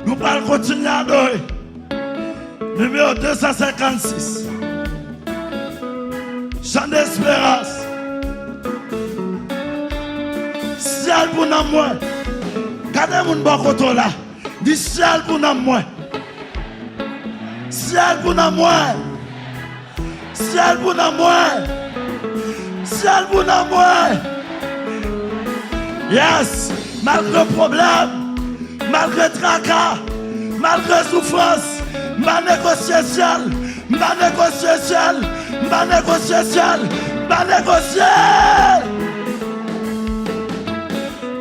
Nous allons continuer à adorer. Numéro 256. Chant d'espérance. Ciel pour nous moi. Regardez mon bon côté là. Dis ciel pour nous moi. Ciel pour nous moi. Ciel pour nous moi. Ciel pour nous moi. Yes. Malgré problème, malgré tracas, malgré souffrance, ma négociation, ma négociation, ma négociation, ma négociation.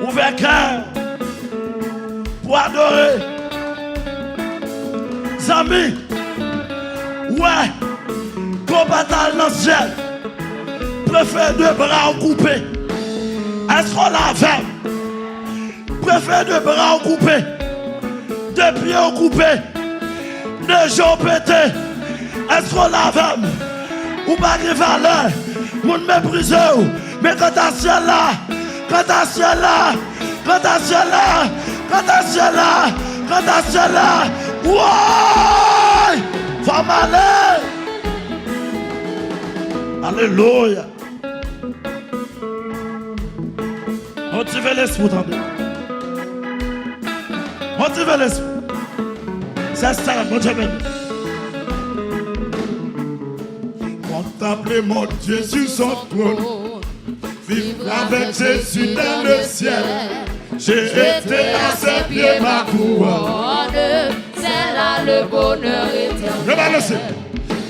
Ouvert cœur pour adorer. Amis, ouais, qu'on bataille dans le ciel, préfère deux bras coupés. Est-ce qu'on l'a fait? Préfère deux bras coupés, deux pieds coupés, deux jambes pétées. Est-ce qu'on l'a fait? Ou pas de valeur? Moun méprisé ou? Mais quand t'as ciel là, quand t'as ciel là, quand t'as ciel là, quand t'as ciel là, quand t'as ciel là, ouais! Va m'aller! Alléluia! Motivez l'esprit, attendez. Motivez l'esprit. C'est ça, motivez. Contemplez mon Dieu sur son trône. Vivre avec Jésus dans le ciel. J'ai été à ses pieds ma couronne. C'est là le bonheur éternel.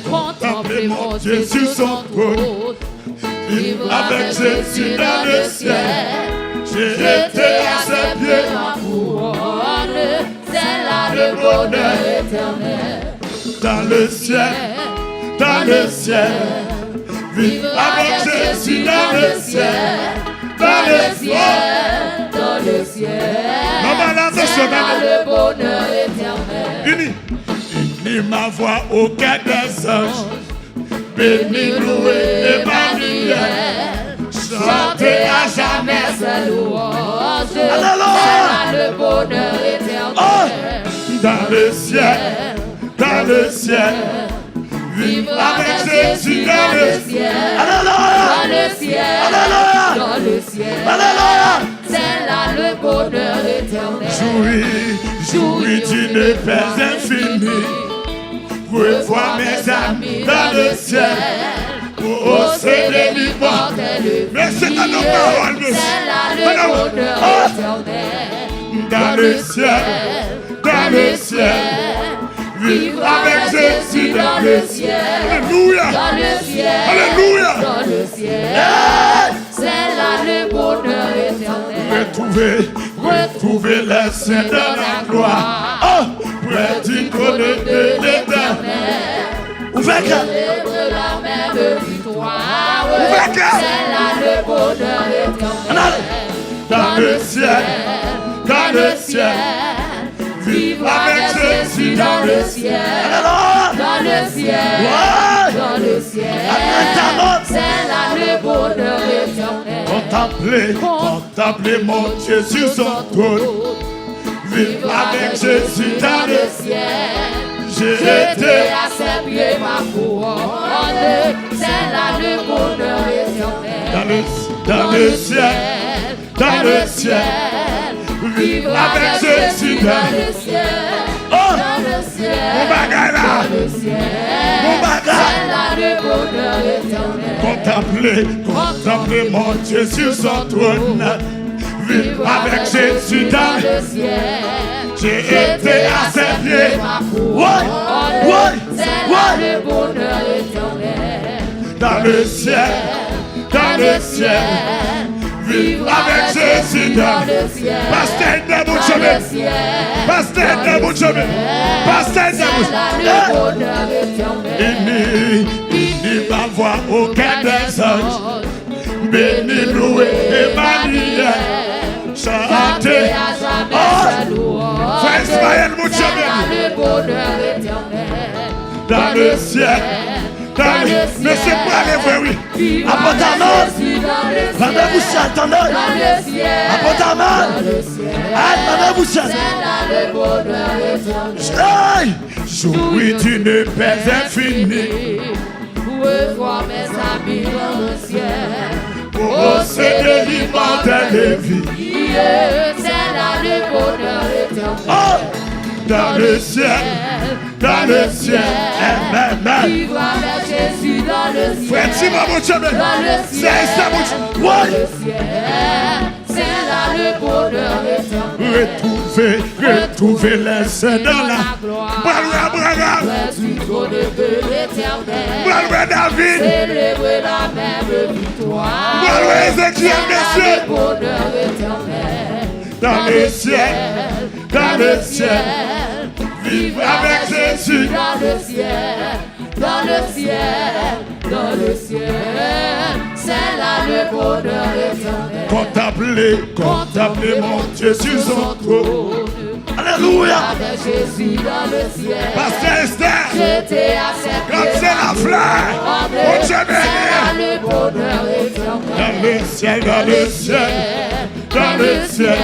Contemplez mon Dieu sur son trône. Vivre avec Jésus dans le ciel. J'ai été à ses pieds ma couronne. C'est là le bonheur éternel. Dans le ciel, dans le ciel. Vivre avec Jésus dans le ciel. Dans le ciel, dans le ciel. C'est là le bonheur éternel. Unis ma voix au cœur des anges. Béni, loué, Emmanuel. Chantez à jamais sa louange. C'est là le bonheur éternel. Dans le ciel, dans le ciel. Vivre avec Jésus dans le ciel. Alléluia. Dans le ciel. Alléluia. Dans le ciel. Alléluia. C'est là le bonheur éternel. Jouis d'une paix infinie. Revoir mes amis dans le ciel. Oh, c'est l'immortel. Mais c'est à nos paroles. C'est là le bonheur éternel. Dans le ciel. Dans le ciel. Vivre avec Jésus dans le ciel. Alléluia. Dans le ciel. Alléluia. Dans le ciel. C'est là le bonheur éternel. Retrouver les saints dans la gloire. Près du trône de l'Éternel. Célèbre la même victoire. C'est là le bonheur éternel. Dans le ciel. Dans le ciel. Vivre avec Jésus dans le ciel. Dans le ciel. Dans le ciel. C'est là le bonheur éternel. Contemplez mon Dieu sur son trône. Vivre avec Jésus dans le ciel. J'ai été à ses pieds ma couronne. C'est là le bonheur éternel. Dans le ciel. Dans le ciel. Vivre avec Jésus dans le ciel. Dans le ciel. Mon bagage là. Dans le ciel. Mon bagage. C'est là le bonheur éternel. Contemplez mon Dieu sur son trône. Vivre avec Jésus dans le ciel. J'ai été à ses pieds. C'est là le bonheur éternel. Dans le ciel. Dans le ciel. Vivre avec Jésus dans le ciel. Pasteur de mon chemin. Pasteur de mon chemin. Pasteur de mon chemin. Unis ma voix au cœur des anges. Béni, loué, Emmanuel. Chantez à jamais sa louange. Frère Ismaël, mon chemin. C'est là le bonheur éternel. Dans le ciel. dans le ciel. Monsieur pour aller voir, oui. Vivre Apporte avec ta main. Jésus dans le Vendez-vous ciel. ça, attendez. Dans le ciel. Apporte ta main. Dans le ciel. Vendez-vous ça. C'est là le bonheur éternel. Hey! Jouis d'une paix infinie. Revoir mes amis dans le ciel. Oh, c'est de l'immortel de vie. C'est là le bonheur éternel. Oh! Dans le ciel. Dans le ciel. Amen. Vivre avec Jésus dans le ciel. Frère Simon, mon Dieu. Dans le C'est ciel. ça, mon Dieu. Dans Ouais. le ciel. C'est là le bonheur éternel. Retrouver les saints dans la gloire. Bravo. Du trône de l'éternel. Bravo, David. Célébrer la même victoire. Bravo, Ézéchiel, C'est là messieurs. le bonheur éternel. Dans le ciel. Dans le ciel. Vivre avec Jésus dans le ciel. Dans le ciel. Dans le ciel. C'est là le bonheur éternel. Contemplez mon Dieu sur son trône. Alléluia. Avec Jésus dans le ciel. Pasteur Esther, J'étais à ses comme pieds. c'est la fleur, mon Dieu C'est là béni. le bonheur éternel. Dans le ciel, dans le ciel, dans le ciel.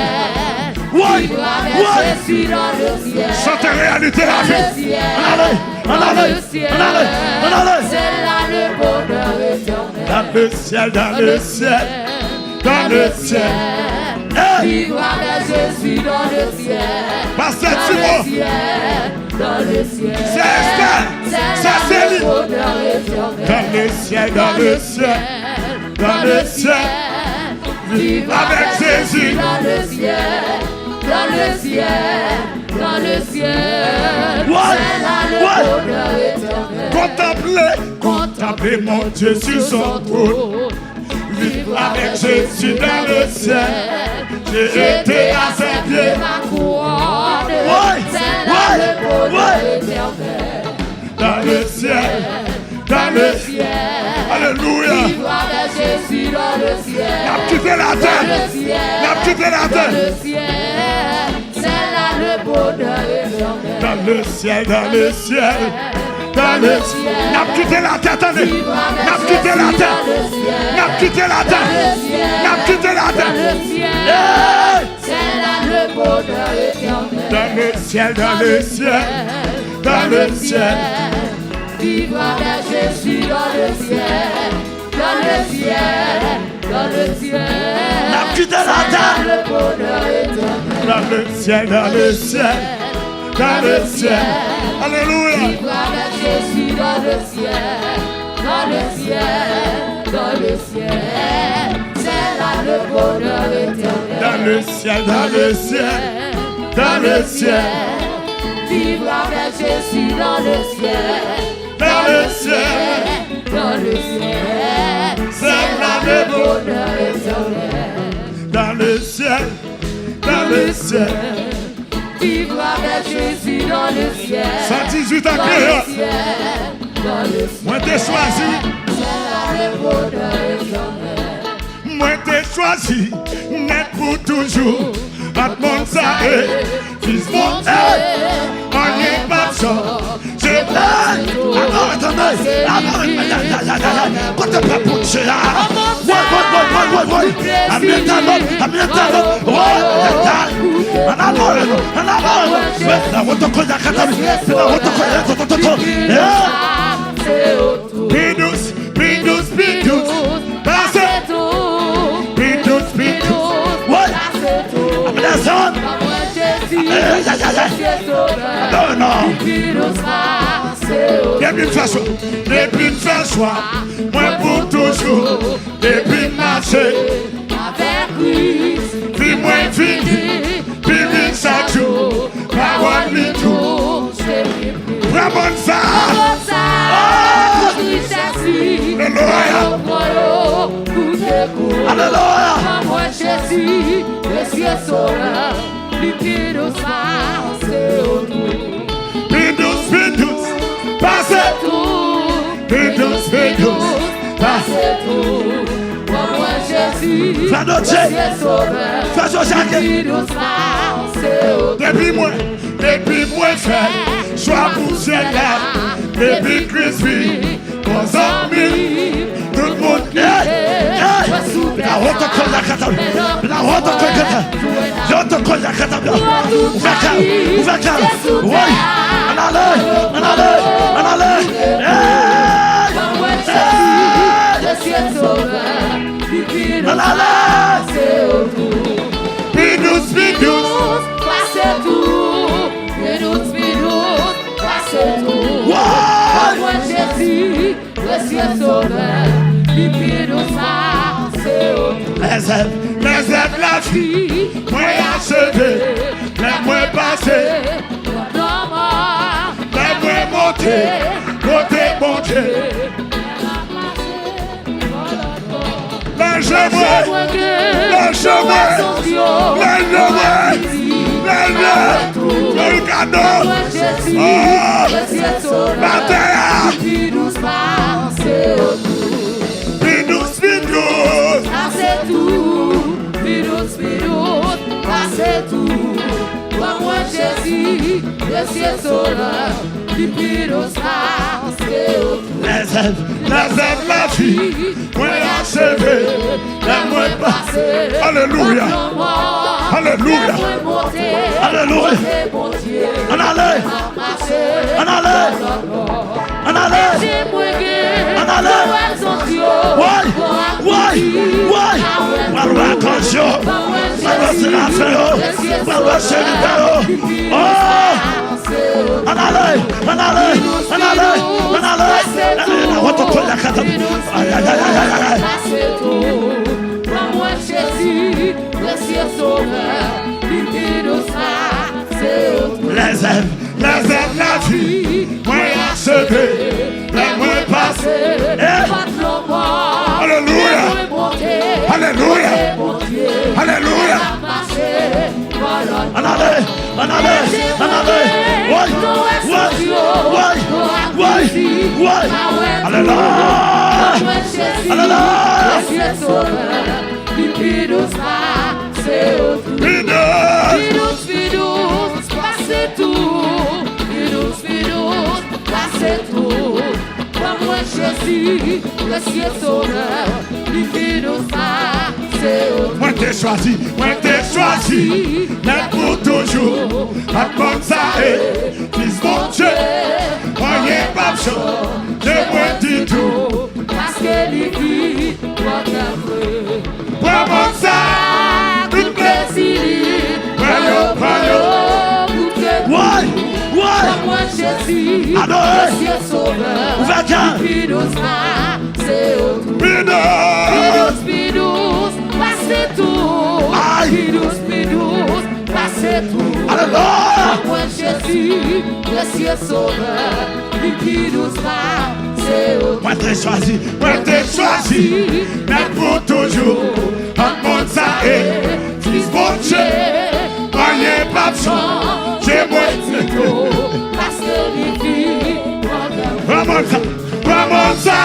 Ouais, Vivre avec ouais. Jésus dans le ciel. Chante réalité la Dans vie. le ciel. On allait, Dans le ciel. on allait. C'est là le bonheur éternel. Dans le ciel, dans le ciel, dans le ciel. Hey, Vivre avec Jésus dans le ciel. Pasteur Dans le Simon, ciel. Dans le ciel. c'est Esther, C'est ça là c'est le lui. bonheur éternel. Dans le ciel, dans le ciel, dans le ciel. Vivre avec Jésus. dans le ciel. Dans le ciel. Dans le ciel. Ouais, C'est là le ouais. bonheur éternel. Contemplez mon Dieu sur son trône. Vivre avec Jésus dans le ciel. J'ai été à ses pieds. Ma couronne. Ouais, C'est là ouais, le bonheur ouais. éternel. Dans le ciel, dans le ciel. Alléluia. Vivre avec Jésus dans le ciel. N'a quitté la Dans le terre. ciel. N'a quitté la Dans terre. le ciel. C'est là le bonheur éternel. Dans le ciel, dans le ciel. Dans le ciel. N'a quitté la terre, attendez. Vivre avec N'a quitté la Jésus terre. dans le ciel. N'a quitté la Dans terre. le ciel. N'a quitté la Dans terre. le ciel. Hey! C'est là le bonheur éternel. Dans le ciel, dans le ciel. Dans le ciel. Vivre avec Jésus dans le ciel. Dans le ciel. Dans le ciel. N'a quitté la C'est là terre. le bonheur éternel. Dans le ciel, dans le ciel. Dans le ciel. Alléluia. Vivre avec Jésus dans le ciel. Dans le ciel. Dans le ciel. C'est là le bonheur éternel. Dans le ciel, dans le ciel. Dans le ciel. Vivre avec Jésus dans le ciel. Dans le ciel. Dans le ciel. C'est là le bonheur éternel. Dans le ciel. Dans le ciel. Vivre avec Jésus dans le ciel. 118 ans Dans que le ciel. Dans le ciel. moi t'ai choisi. C'est là le bonheur éternel. Moi t'ai choisi. Net pour toujours. At mon sae. Fils mon hey. On n'est pas sort. Je blague. Attendez. Quand t'es pas bouché là. Ouais. Amène ta note. Ouais. En avant. La route qu'on a catami. La route qu'on a Pidous. Passez. Pidous. Ouais. Amène la zone. Non. Depuis de faire choix, moi pour toujours, depuis de marcher, puis moi fini, puis vite chaque jour, parole mi tout, vraiment ça, Alléluia, Moi Jésus, le ciel sauveur, liquide au sang, c'est autour. Pidous, passez, Pidous, passez tout. Moi Jésus, Frère le Notché, ciel sauveur, Frère Jacques, liquide au sang, c'est autour. depuis moi fait, soit pour ciel là, depuis Christ vit, comme Les ailes la vie, moi achevé, les moi passé, les moi monté, côté bon Dieu. Les chemin, le cadeau, la terre, passez tout, pour moi Jésus, le ciel sauveur, du virus les ailes, la vie, moi achevé, les moi passé. Alléluia, alléluia, alléluia. On allait, on allait, on allait, on allait. Ouais. Les ailes, la vie, moi achevé, les moi passé. Alléluia, alléluia, alléluia. On allait, ouais. Moi t'ai choisi, mais pour toujours, à comme ça est, fils mon Dieu, moi y'a pas de chose, je moi dis tout, parce que les vies, moi pour mon ça, tout plaisir, ouais. Moi Jésus, adoré, le ciel sauveur, ouvert, Pidous, passez tout, passez tout. Alléluia. Moi Jésus, le ciel sauveur, Pidous, passez tout. Moi t'ai choisi, mais pour toujours, un monde ça est, fils mon Dieu, moi y'a pas de chance, j'ai moi dit tout, parce que les filles, vraiment ça,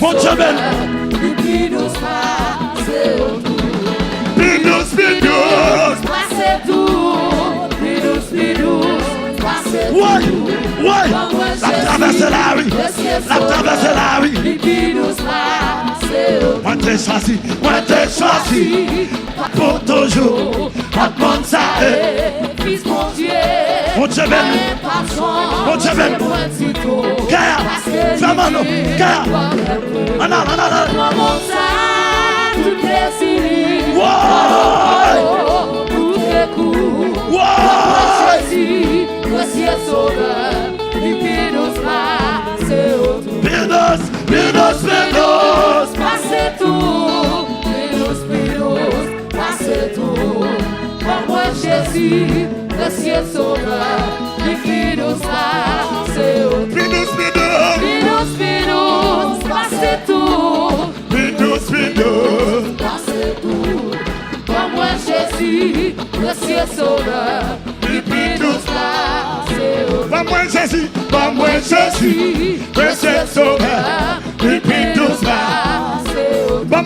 mon Dieu béni, Pidous, passez tout, ouais, la traverse la rue, moi t'ai choisi, pour toujours, à monde ça est, fils mon Dieu, mon Dieu béni, car, vraiment non, car, on a, tout plaisir, tout les coups, Jésus, le ciel sauveur, Pidous, passez tout, passez tout, pour moi Jésus, le ciel sauveur, Pidous, passez passez tout, passez tout, pour moi Jésus, le ciel sauveur, Pidous, passez tout. pas moi Jésus, le ciel sauveur, Pidous, pas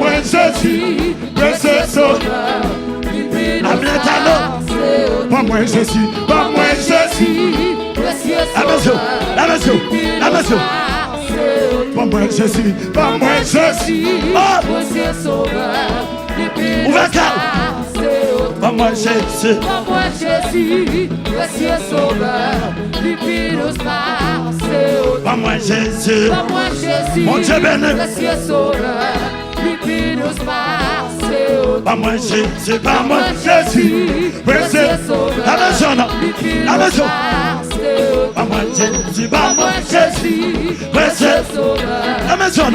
moi Jésus, le ciel sauveur, pas moi Jésus, La maison. Pas moi Jésus, pas moi Jésus. Monsieur Sauveur, Ouvert calme. Pas moi Jésus. Pas moi Jésus, Monsieur Sauveur, Lupinus Marseille. Pas moi Jésus. Pas moi Jésus, Mon Dieu béni. Monsieur Sauveur, Lupinus Marseille. Pas moi Jésus, pas moi Jésus. Monsieur Sauveur, La maison. La maison. Pas moi Jésus, pas moi Jésus. Monsieur Sauveur, La maison. Aïe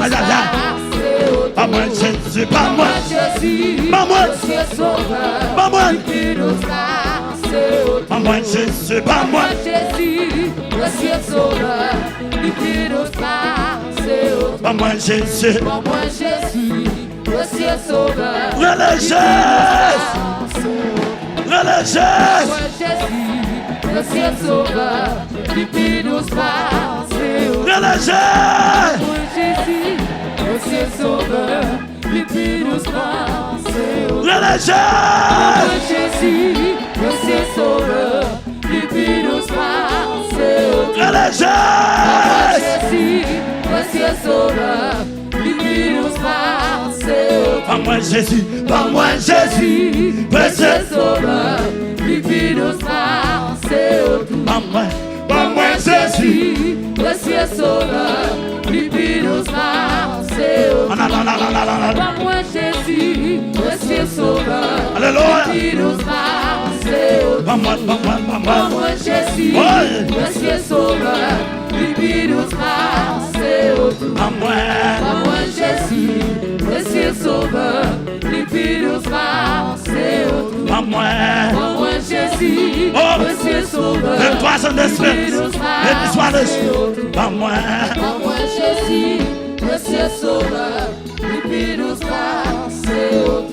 aïe aïe. Pas moi Jésus, pas moi Jésus, pas moi. Monsieur Sauveur, Pas moi. Lupinus Marseille. Pas moi Jésus, pas moi. Jésus, Monsieur Sauveur, Lupinus Marseille. Pas moi Jésus. Pas moi Jésus, Monsieur Sauveur, Religieuse. Religieuse. moi Jésus, Monsieur Sauveur, Lupinus Marseille. Religieuse. Moi Jésus, Monsieur Sauveur, Lupinus Marseille. Religieuse. Moi Jésus, Monsieur Sauveur, Lupinus Marseille. Religieuse. Jésus, Monsieur Sauveur, Lupinus Marseille. Pas moi Jésus, pas moi Jésus. Monsieur Sauveur, Lupinus Marseille. Pas moi Jésus. Monsieur Sauveur, Lupinus Marseille. Pas moi Jésus, Monsieur Sauveur, Alléluia. Lupinus Marseille. Pas moi Pas moi Jésus, Ouais. Monsieur Sauveur, Lupinus Marseille. Pas moi. Pas moi Jésus, Monsieur Sauveur, Lupinus Marseille. Pas moi. Pas moi Jésus, Oh. Monsieur Sauveur, Le poisson d'esprit. Et soit le. Pas moi. Pas moi Jésus, Monsieur Sauveur, Lupinus Marseille.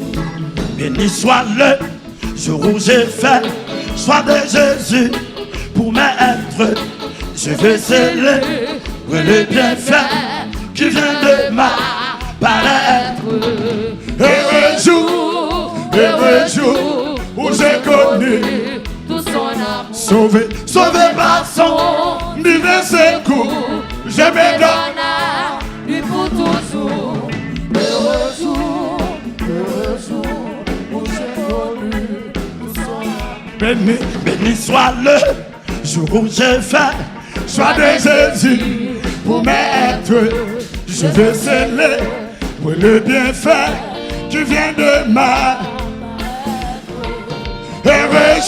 Béni soit le jour où j'ai fait soit de Jésus pour m'être. Je veux célébrer le bienfait qui vient de m'apparaître. Heureux jour où j'ai connu tout son amour. sauvé par son divin secours. Je me donne. Lui pour toujours. Heureux jour où j'ai connu tout son amour. Béni soit le jour où j'ai fait soit de Jésus pour m'être. Je veux célébrer le bienfait qui vient de ma. Heureux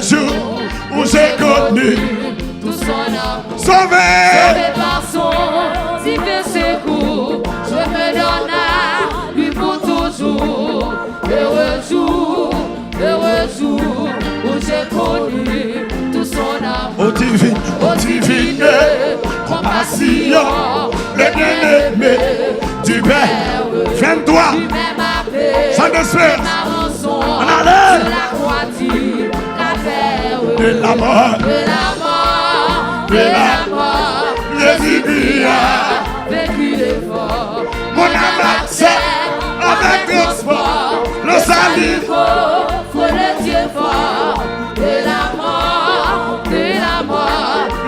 jour où j'ai connu tout son amour. sauvé. Par son divin secours, je me donne à lui pour toujours. Heureux jour où j'ai connu tout son amour. Ô divine compassion, le bien-aimé du Père. Viens-toi, Lui-même appelé Saint-Esprit, ma rançon. en allait Sur la croix tu l'as fait. de la mort. Jésus a vécu l'effort. mon âme accepte avec transport le salut. Faut le Dieu fort de la mort.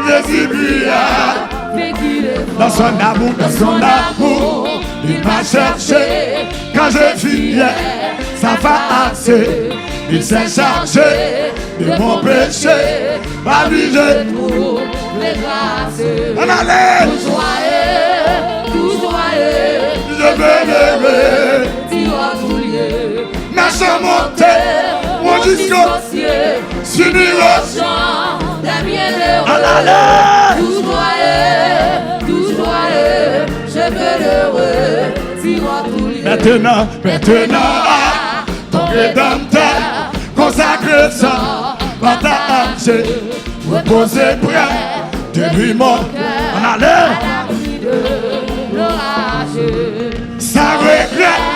Jésus a Vécu l'effort. dans son amour, il m'a cherché quand je fuyais sa face. Il s'est chargé de mon péché, par lui je trouve les grâces. en allait. Tout joyeux, Je veux lever dis-moi tout lieu. Nation montée, mon jusqu'au ciel, sur du roche. chant d'un bienheureux. En allait. Tout joyeux, je veux l'heureux, dis-moi tout lieu. Maintenant, ton rédempteur, consacre ça, par ta âme, reposé près de lui mon cœur. En allait. À l'abri de l'orage, Ça regrette,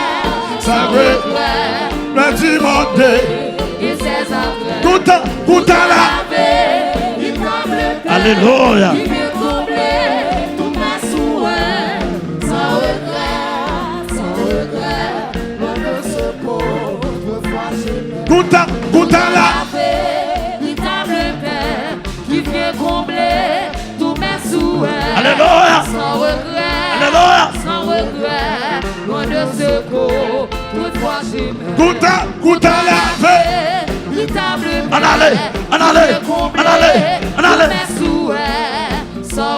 le du monde. il s'est après. Tout à la. Il tremble le cœur. Alléluia. Il veut combler tout ma souhait. Sans regret, mon secours, autrefois je l'ai. Tout à la. Il tremble le cœur. secours, toutefois j'aime. Goûte à la paix. En aller, en aller, en aller, en aller. Mes souhaits, sans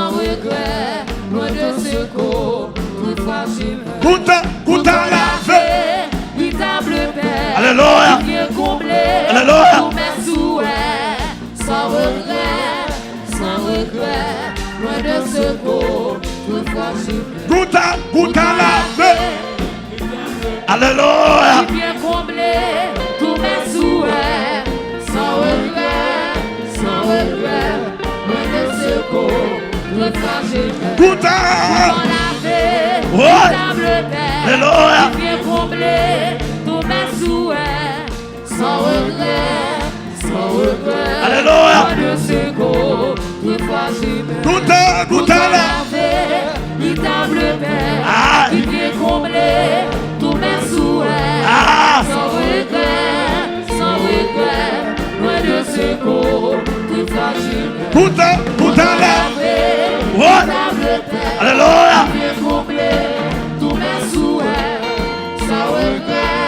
regret, loin de secours, toutefois j'aime. Goûte à la paix. Véritable paix, Alléluia. qui vient combler Alléluia. tous mes souhaits, sans regret, loin de secours, toutefois j'aime. Goûte à la paix. Alléluia. Qui vient combler tous mes souhaits, sans regret, loin de secours, toutefois j'aime. Goûte à la paix, Ouais. véritable paix, Alléluia. qui vient combler tous mes souhaits, sans regret, Alléluia. loin de secours, toutefois j'aime. Goûte à la véritable paix, Ah. qui vient combler tous mes souhaits, Ah. sans regret, loin de secours, toutefois j'aime. Goûte à la Ouais. Véritable paix, Alléluia. qui vient combler tous mes souhaits, sans regret,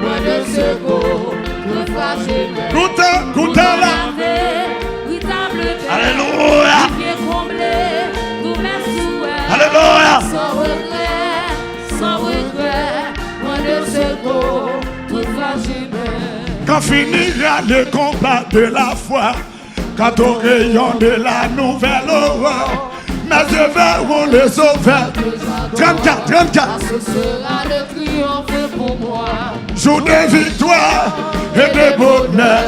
loin de secours, toutefois j'aime. Goûte à la Véritable paix, Alléluia. qui vient combler tous mes souhaits, Alléluia. sans regret, loin de secours, toutefois j'aime. Quand finira le combat de la foi, quand au rayon de la nouvelle aurore, mes yeux verront le sauveur. 34. Ce sera le triomphe pour moi. Jour de victoire et de bonheur,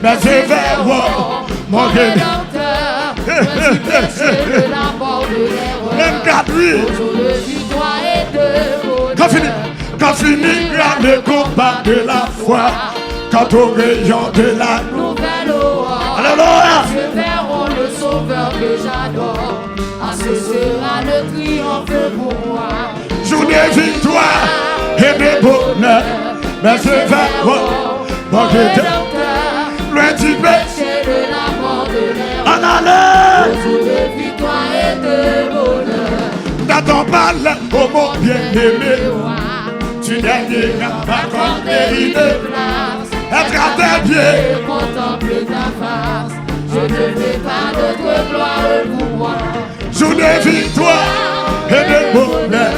mes yeux verront mon Rédempteur, petit péché de la mort de l'erreur. 24, oui. Jour de victoire et de bonheur. Quand finira le combat de la foi, quand au rayon de la Nouvelle aurore. Alléluia. Je verront le sauveur que j'adore. Ah, ce sera le triomphe pour moi. jour de victoire et de bonheur, mes yeux verront mon Rédempteur, loin du péché. péché de la mort de l'erreur. En aller. Jour de victoire et de bonheur. N'attends pas là, oh mon bien-aimé, tu gagneras m'accorder une place. être à tes pieds. Je contemple ta face. Je ne fais pas d'autre gloire pour moi. Jour de victoire et de bonheur,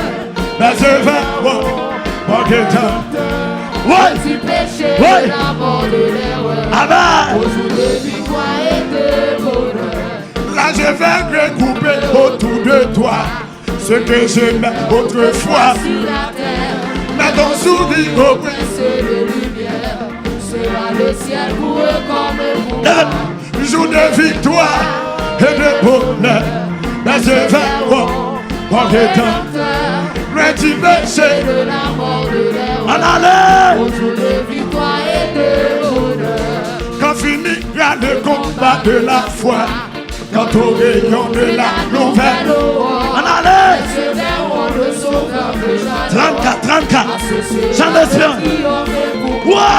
mes yeux verront mon guettant. Ouais, Tu péché Ouais. la mort de l'erreur. amen. Au jour de victoire et de bonheur. Là je vais recouper autour de toi ce que j'aimais autrefois. Sur la terre, Mets ton sourire au bras. prince de lumière. Sera le ciel pour eux comme pour moi. Jour de victoire et de bonheur, mes yeux verront mon guettant. Rédempteur, Loin du péché, de la mort de l'erreur. en aller. Au jour de victoire et de bonheur. Quand finira le combat de la foi, quand au rayon de la nouvelle, en aller. Je verront le sauveur que j'adore. 34. À ce sera Jean le d'Espion. triomphe pour moi.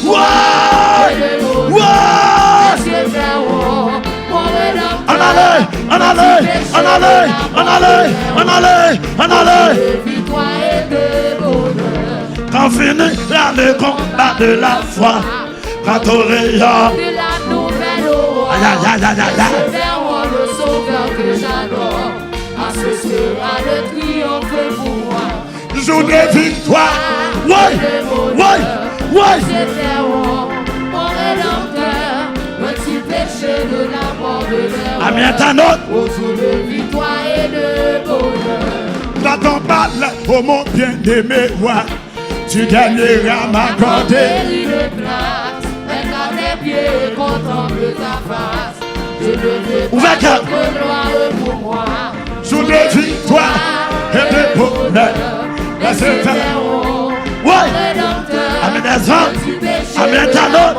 Ouais! Ouais! Ouais! Je verront mon rédempteur. En aller! En aller! En aller! En aller! En aller! En aller! De victoire et de bonheur. Quand finira le combat de la foi, quand au rayon, De la nouvelle aurore. aïe aïe aïe aïe aïe Je aïe. verront le sauveur que j'adore. À ce sera le triomphe pour moi. Jour de victoire, ouais! Ouais! Ouais! Je verront mon rédempteur. Petit péché de la mort de l'erreur. Amen ta note. Au jour de victoire et de bonheur. N'attends pas là, oh mon bien-aimé, ouais. Tu gagneras m'accorder. Terrible place, mets à tes pieds, contemple ta face. Je ne veux Ouvert pas cœur. d'autre gloire pour moi. Jour de victoire et de bonheur, mes yeux verront. Ouais! Amen des hommes. Amen ta note.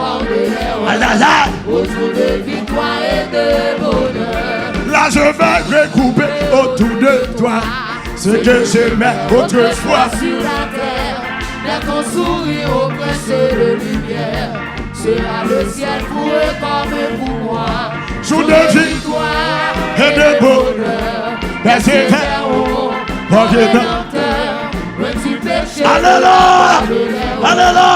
Aïe aïe aïe. Au jour de victoire et de bonheur. Là je vais recouper autour de toi ce que j'aimais autrefois. Sur la terre, mets ton sourire au prince de lumière. Sera le ciel pour eux comme pour moi. Jour de victoire et de bonheur, persévérons, mon Rédempteur, vaincu péché. Alléluia, alléluia.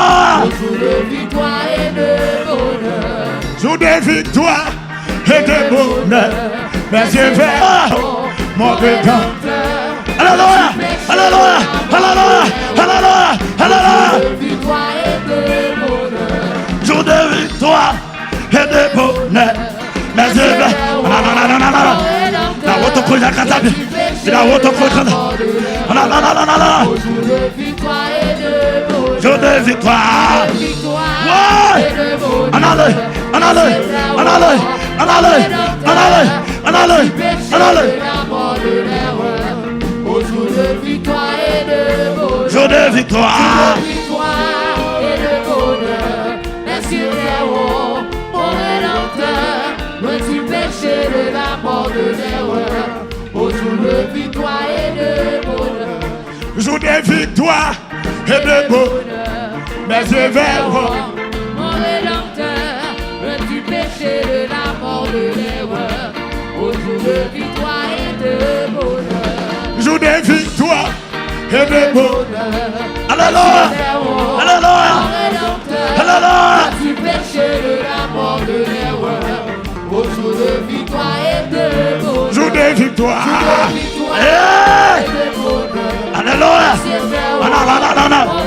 Jour de victoire et de bonheur. Jour de victoire et de bonheur. Persévérons, mon Rédempteur. Alléluia, alléluia, alléluia, alléluia, alléluia. Jour de victoire et de bonheur. Jour de victoire et de bonheur. Persévérons, la haute couleur cantabe. La haute couleur cantabe. Jour de victoire et de bonheur. Jour de victoire. Ouais. En allez, en allez, en allez, en allez, en allez, en allez, en allez. Jour de victoire et de bonheur. Jour de victoire. Et de bonheur. Merci Léon, mon Rédempteur. Loin du péché, de la mort, de l'erreur. Au jour de victoire et de bonheur. Jour de victoire et de bonheur. Persévérons, mon Rédempteur. Loin du péché, de la mort, de l'erreur. Au jour de victoire et de bonheur. jour de victoire et de bonheur. Alléluia, alléluia, alléluia. Du péché, de la mort, de l'erreur. Au jour de victoire et de bonheur. Jour de victoire. Et de bonheur. Alléluia. Mon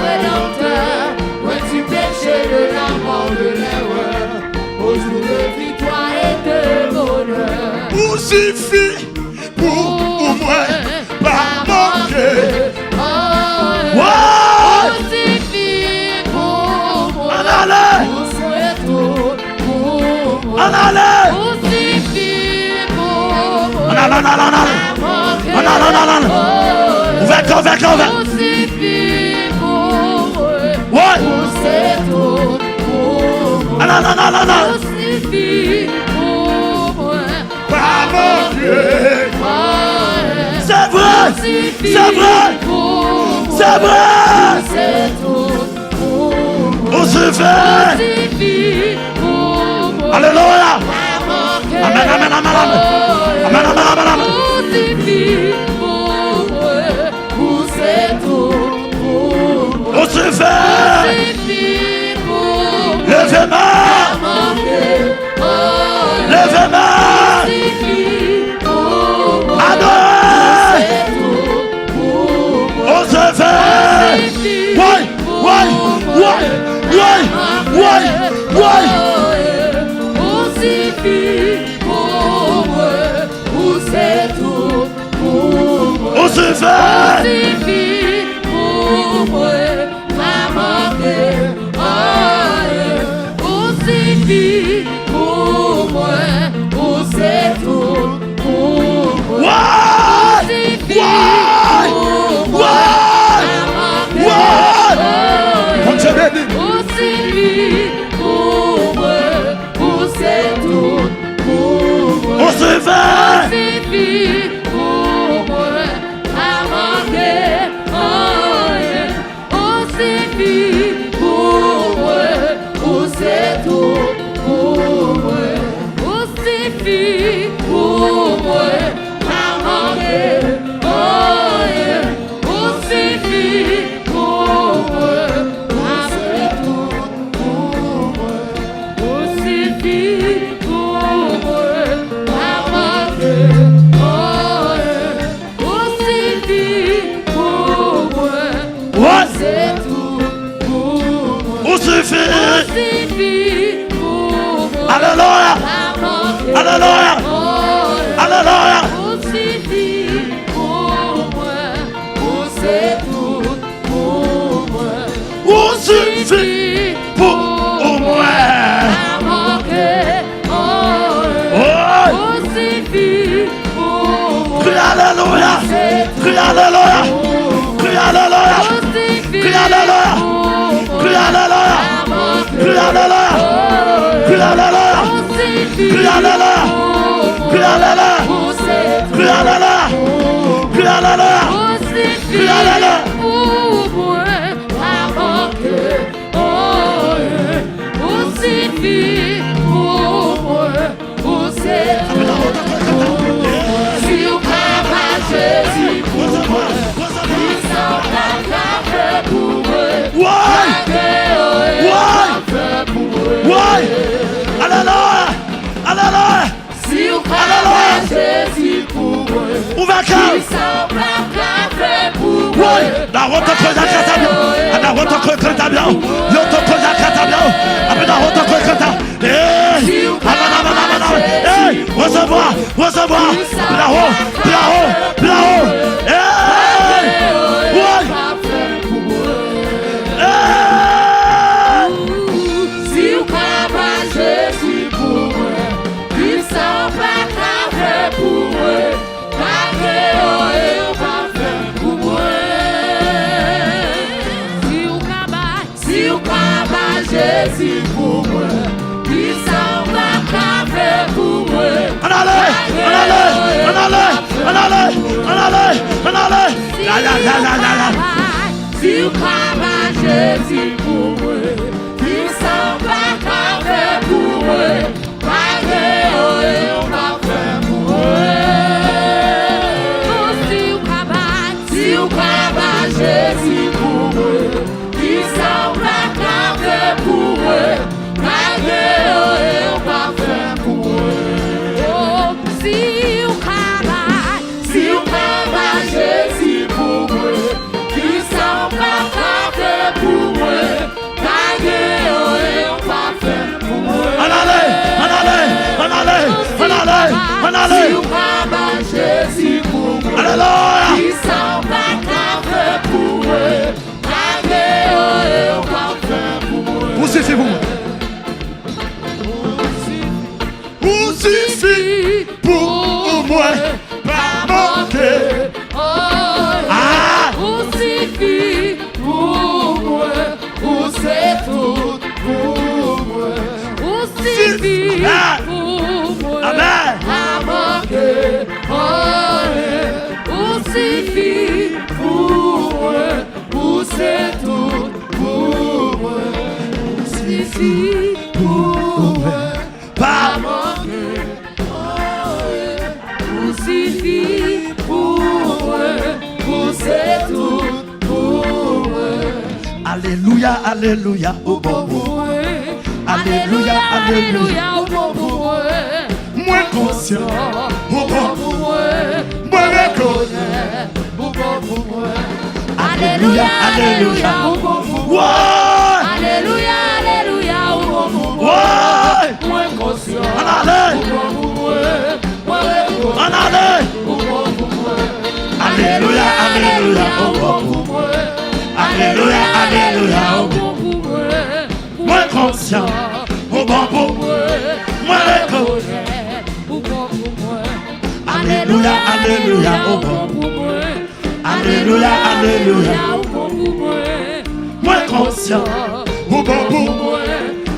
Rédempteur, loin du péché, de la mort, de l'erreur. Au jour de victoire et de bonheur. Pour suffit pour moi, pas manquer. Ouais. Suffit pour moi. Allez. Pour souhaiter pour moi. Allez. Suffit pour moi. Ouvert. Suffit pour moi. Ouais. Pour c'est tout pour moi. Suffit pour moi. Pas manquer. C'est vrai. C'est vrai. C'est vrai. C'est tout pour moi. On se fait. Suffit pour moi. Alléluia. Amen, amen, amen, amen. Amen, amen, amen, amen. Suffit pour moi. C'est tout pour moi. On se fait. Suffit pour moi. Levez-moi. Levez-moi. Suffit pour moi. Adorez. On se fait. Ouais. On suffit pour moi. C'est tout pour moi. On se fait. Suffit pour moi. On suffit pour moi. C'est tout pour moi. On se fait. Alléluia. Alléluia. Alléluia. On suffit pour moi. Crie alléluia. Crie alléluia. Crie alléluia. Crie alléluia. Crie alléluia. Crie alléluia. Crie alléluia. Crie alléluia. Crie alléluia. Crie alléluia. Crie alléluia. Crie alléluia. Si you come Recevoir, là-haut. Si vous croyez Jésus pour moi, il s'en va faire pour moi, pour moi. Si vous croyez Jésus pour moi, il s'en va faire pour moi. On allait. Si vous croyez Jésus pour moi, il s'en va faire pour moi. Si vous croyez Jésus pour moi, il s'en va faire pour moi. Jésus pour moi. Alléluia. Il s'en va faire pour moi. Où suffit pour moi? Où suffit pour moi? Pas manquer. Où suffit pour moi? Où c'est tout pour moi? Où suffit pour moi? Amen. Pas manquer. Où suffit pour moi? Où c'est tout pour moi? Où suffit pour moi? Pas manquer. Où suffit pour moi? Où c'est tout pour moi? Alléluia, alléluia, au bon bout. Alléluia, alléluia, au bon bout. Moins conscient, au bon bout. Moins reconnaît, au bon bout. Alléluia, alléluia, au bon bout. Alléluia, alléluia, au bon bout. Moins conscient, en allait, au bon bout. en allait. Alléluia, alléluia, au bon bout. Alléluia, alléluia, au bon bout. Moins conscient, au bon bout. Moins reconnaît, au bon bout. Alléluia, alléluia, au bon bout. Alléluia, alléluia, au bon bout. Moins conscient, au bon bout.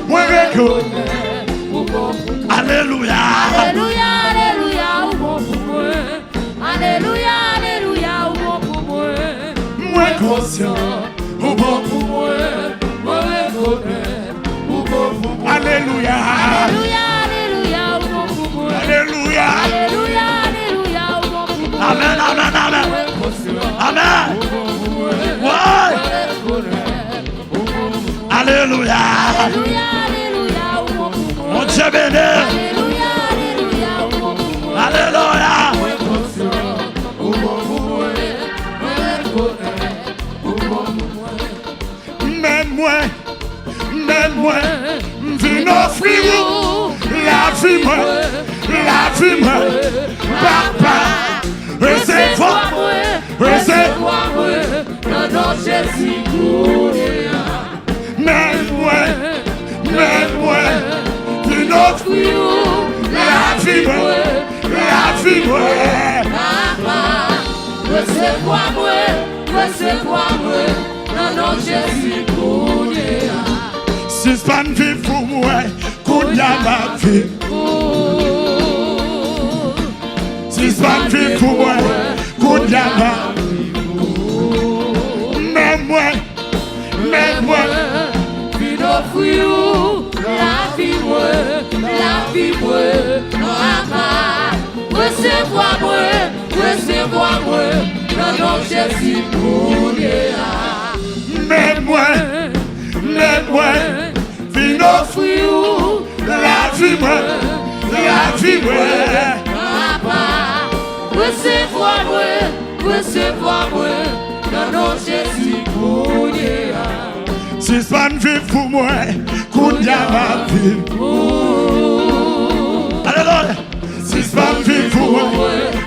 Moins reconnaît, au bon bout. Alléluia. Alléluia, alléluia, au bon bout. Alléluia, alléluia, au bon bout. Moins conscient, au bon bout. Alléluia. Alléluia, alléluia, au bon bout. Alléluia. Alléluia, alléluia, au bon bout. Amen, amen, amen. Amen. Ouais. Alléluia. Alléluia, alléluia, au bon bout. Mon Dieu béni. Alléluia, alléluia, au bon bout. Alléluia. Même moi, viens offrir la vie, moi, papa, recevez-moi, non, Jésus, même moi, viens offrir la vie, moi, papa, recevez-moi, non, Jésus, suspend vie pour moi, qu'on y a ma vie. Suspend vie pour moi, qu'on y a ma vie. Même moi, puis offrir la vie, moi, papa, recevez-moi, non, Jésus, même moi, viens offrir la vie, moi, papa, recevez-moi, non Jésus Kounia. Suspend vivre pour moi, Kounia ma vie. Alléluia. Suspend vivre pour moi,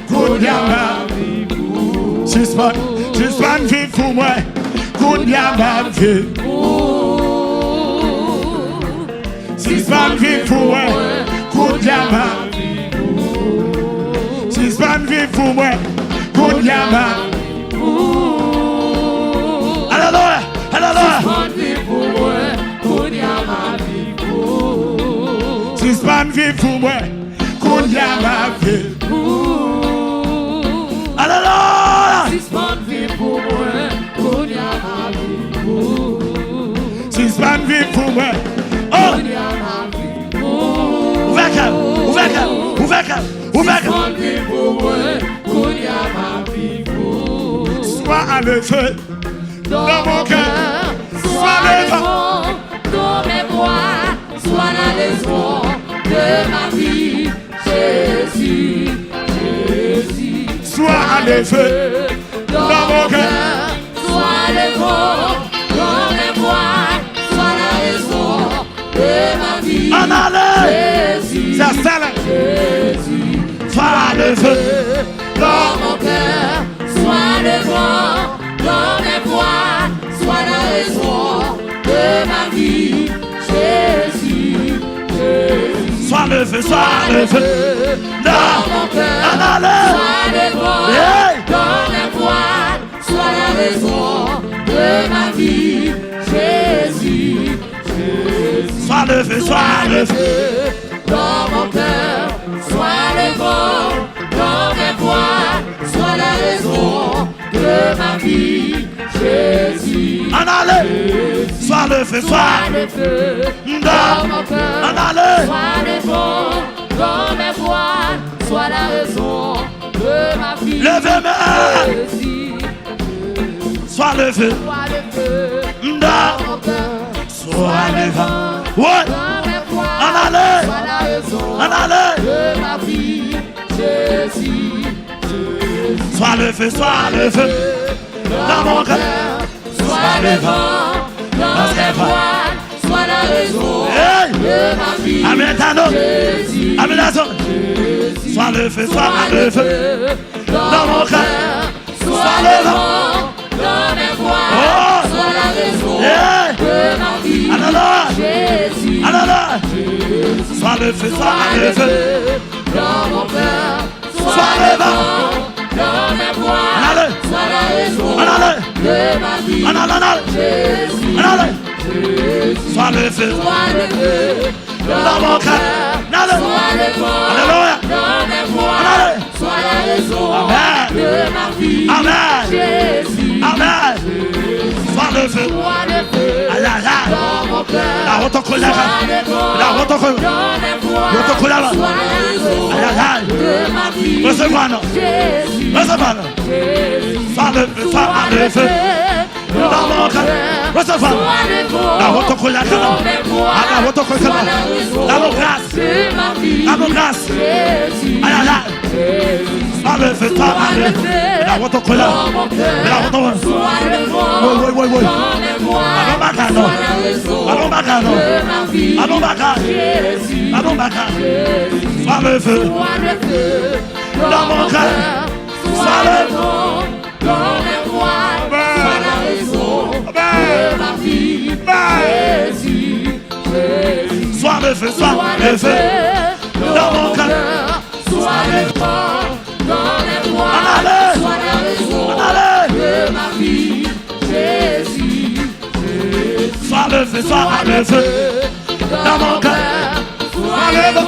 Kounia ma vie. Suspend vivre pour moi, Kounia ma vie. Suspend vivre pour moi, Kounia ma vie. Suspend vivre pour moi, Kounia ma vie. Alléluia. Alléluia. Suspend vivre pour moi, Kounia ma vie. Alléluia. Suspend vivre pour moi, Kounia ma vie. Suspend vivre pour moi. Oh. Ouvert. Suspend vivre pour moi, Kounia ma vie. Sois à le feu dans mon cœur. Sois le vent dans mes voix. Sois la raison de ma vie. Jésus. Sois à le feu dans mon cœur. Sois le vent dans mes voix. Sois la raison de ma vie. En allez. Jésus. C'est ça là. Jésus. Sois le feu Dans mon cœur, sois le vent, dans mes voix, sois la raison de ma vie. Jésus, Jésus. Sois le feu Dans mon cœur, en allez. sois le vent, Hey. dans mes voix, sois la raison de ma vie. Jésus, Jésus. Sois le feu Dans mon cœur, sois le vent, dans mes voix, sois la raison de ma vie, Jésus. en allez. Sois le feu Sois le feu, dans mon cœur, en allez. sois le vent, dans mes voix, sois la raison de ma vie, Levez-moi. Jésus. Sois le feu Sois le feu, dans dans mon cœur, sois le vent. Ouais. dans mes voix, En allez. sois la raison En allez. de ma vie, Jésus. Sois le feu dans mon cœur. Sois le vent dans mes voix, sois la raison Hey. de ma vie, Amen. Tano. Jésus. Amen. Sois le feu dans mon cœur. Sois le vent dans mes voix, Oh. sois la raison Hey. de ma vie, Alléluia. Jésus. Alléluia. Sois le feu dans mon cœur, Sois sois le le vent vent dans mes voix, allez. sois la raison En allez. de ma vie, En allez. Jésus. En allez. Sois le feu Sois le feu dans mon cœur. sois le vent Alléluia. dans mes voix, Allez. sois la raison Amen. de ma vie, Amen. Jésus. Amen. Sois le feu. Sois le feu Aïe, aïe, aïe. dans mon cœur, La route au colère. sois le vent La route au colère. dans mes voix, La route au colère. sois la raison Aïe, aïe, aïe. de ma vie, Recevoir nous. Jésus. Recevoir nous. Jésus. Sois le feu dans mon cœur. Recevoir. Sois le vent La route au colère. dans mes voix, La route au sois colère. la raison La route grâce. de ma vie, La route grâce. Jésus. Aïe, aïe, aïe. Sois le feu. La route au colère. Dans mon cœur, La route au colère. sois le vent Oui. dans mes voix, Allons bacano. sois la raison Allons bacano. de ma vie, Allons bacano. Jésus. Allons bacano. Sois le feu Sois le feu dans mon cœur. sois le vent dans mes voix, sois la raison de ma vie, Jésus. Jésus. Sois le feu dans mon cœur. Sois le vent dans mes voix, allez. sois la raison allez. de ma vie, Jésus. Sois le feu dans mon cœur. Sois le vent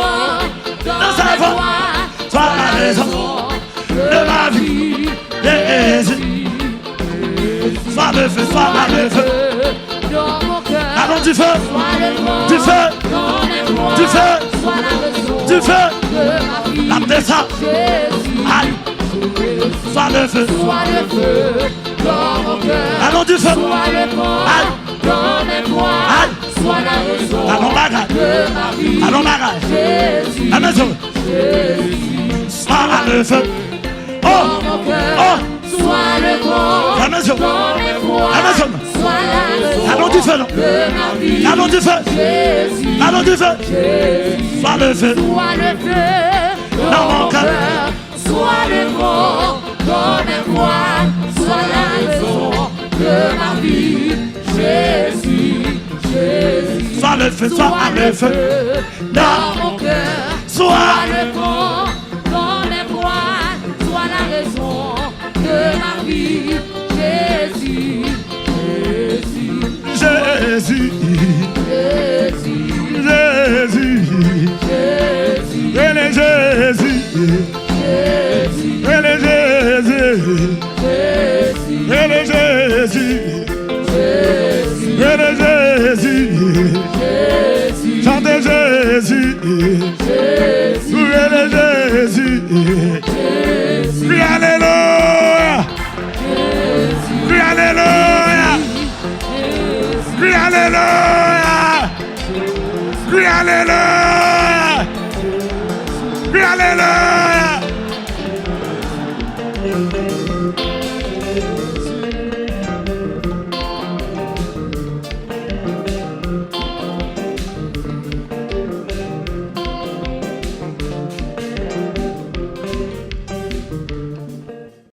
dans sa mes voix, voix, sois la raison de ma vie, Jésus. Sois le feu dans mon cœur. Allons du feu, Sois le vent du feu, dans mes voix, du feu, sois la raison du feu. de ma vie, La descend, Jésus. aïe. Sois le feu, Sois le feu dans mon cœur. allons du feu, Sois le vent aïe. dans mes voix, Aïe. sois la raison Allons bagarre, de ma vie, allons bagarre. Jésus. Amen. Jésus. Sois le feu, oh, Dans mon cœur, oh, Sois le grand, Amazon. dans mes voies. Amazon. Sois la raison Allons du feu. de ma vie. Allons du feu. Jésus, Allons du feu. Jésus. Sois le feu. Sois le feu dans mon cœur. Sois le grand dans mes voies. Sois la raison de ma vie. Jésus, Jésus. Sois le feu. Sois le feu. Dans mon cœur. Sois Sois le grand dans mes voies. Sois la raison de ma vie. Jésus, Jésus, Jésus. Jésus, Jésus. Jésus, Elle est Jésus. Jésus, Elle est Jésus. Jésus, Elle est Jésus. Jésus, Elle est Jésus. Jésus, Chantez Jésus. Jésus, Elle est Jésus. Jésus, Crie Alléluia. Crie Alléluia. Crie Alléluia. Crie Alléluia.